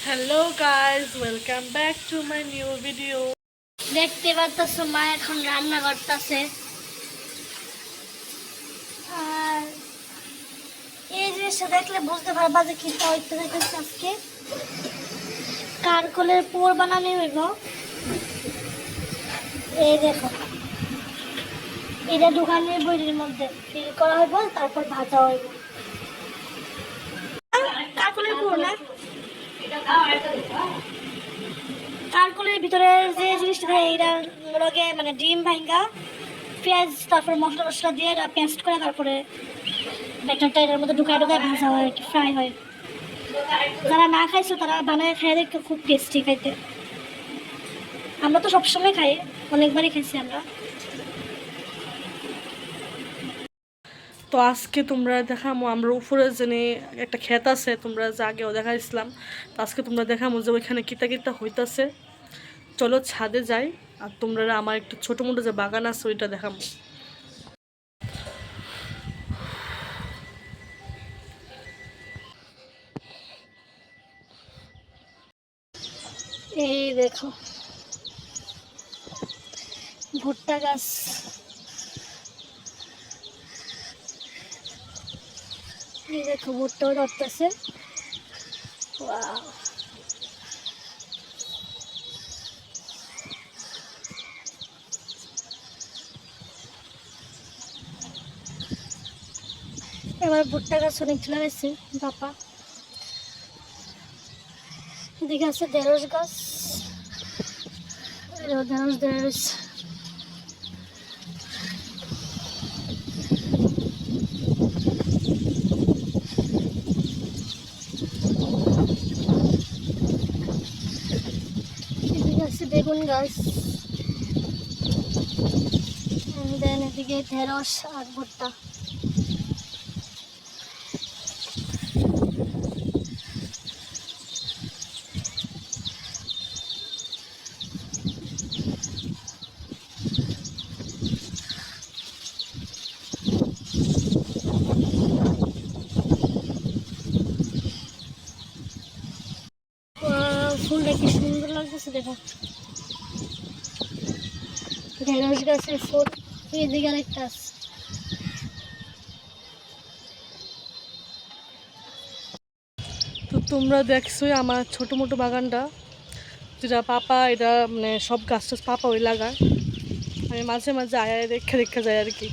Hello guys, welcome back to my new video. দেখতে পারতেছো মা এখন রান্না করতেছে। আর এই জিনিসটা দেখলে বুঝতে পারবা যে কি হইতে দেখতেছে। আজকে কারকলের পুর বানানো হইব। এই দেখো, এটা দোকানের বইয়ের মধ্যে ফিল করা হইব, তারপর ভাজা হইব। কারকলের পুর না, কারকলের ভিতরে যে জিনিসটা থাকে এটা লগে মানে ডিম ভাঙ্গা পেঁয়াজ, তারপর মশলা টসলা দিয়ে এটা পেস্ট করে তারপরে ব্যাটারটা এটার মধ্যে ঢুকায় ভাজা হয় আর কি, ফ্রাই হয়। যারা না খাইছো তারা বানায় খাই দেখতে খুব টেস্টি খাইতে। আমরা তো সবসময় খাই, অনেকবারই খাইছি আমরা। তো আজকে তোমরা দেখামো আমরা উপরে জেনে একটা ক্ষেত আছে, তোমরা যে আগেও দেখাইছিলাম। তো আজকে তোমরা দেখামো যে ওইখানে কিতা কিতা হইতাছে। চলো ছাদে যাই, আর তোমরা আমার একটু ছোটো মোটো যে বাগান আছে ওইটা দেখামো। এই দেখো ভুট্টা গাছ, এই দেখো ভুট্টাও ধরতেছে। ওয়াও, এবার ভুট্টা গাছ অনেকগুলো হয়েছে বাপা। এদিকে আছে ঢেঁড়স গাছ, ঢেঁড়স ঢেঁড়স। এদিকে আছে বেগুন গাছ, দেন এদিকে ঢেঁড়স আর ভুট্টা। ফুলটা কি সুন্দর লাগতেছে দেখো, ঢেঁড়স গাছের ফুল। এদিকে আরেকটা আছে। তো তোমরা দেখছোই আমার ছোটো মোটো বাগানটা, যেটা পাপা এটা মানে সব গাছ টাছ পাপা ওই লাগায়। আমি মাঝে মাঝে আয়া রেখা রেখা যায় আর কি।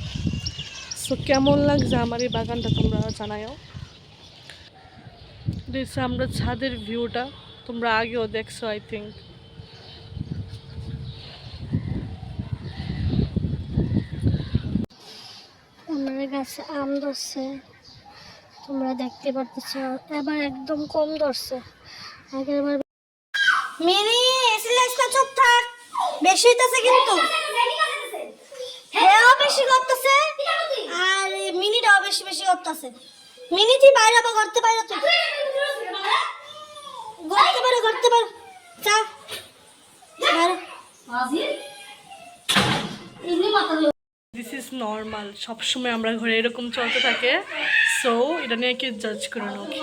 সো কেমন লাগছে আমার এই বাগানটা তোমরা জানাও। দেখছি আমরা ছাদের ভিউটা, তোমরা আগেও দেখছো আই থিঙ্ক। আমার গাছে আম ধরছে, তোমরা দেখতে পারতেছ। এবার একদম কম ধরছে, আগের বার। মিনি এসিলাইসটা চুপ থাক, বেশি হইতাছে কিন্তু। হেও বেশি করতেছে আর মিনিটাও বেশি বেশি করতেছে। মিনি তুই বাইরে বা করতে পারো, তুই করতে পারো চা দিস ইজ নর্মাল, সবসময় আমরা ঘরে এরকম চলতে থাকে। সো এটা নিয়ে কি জাজ করুন, ওকে?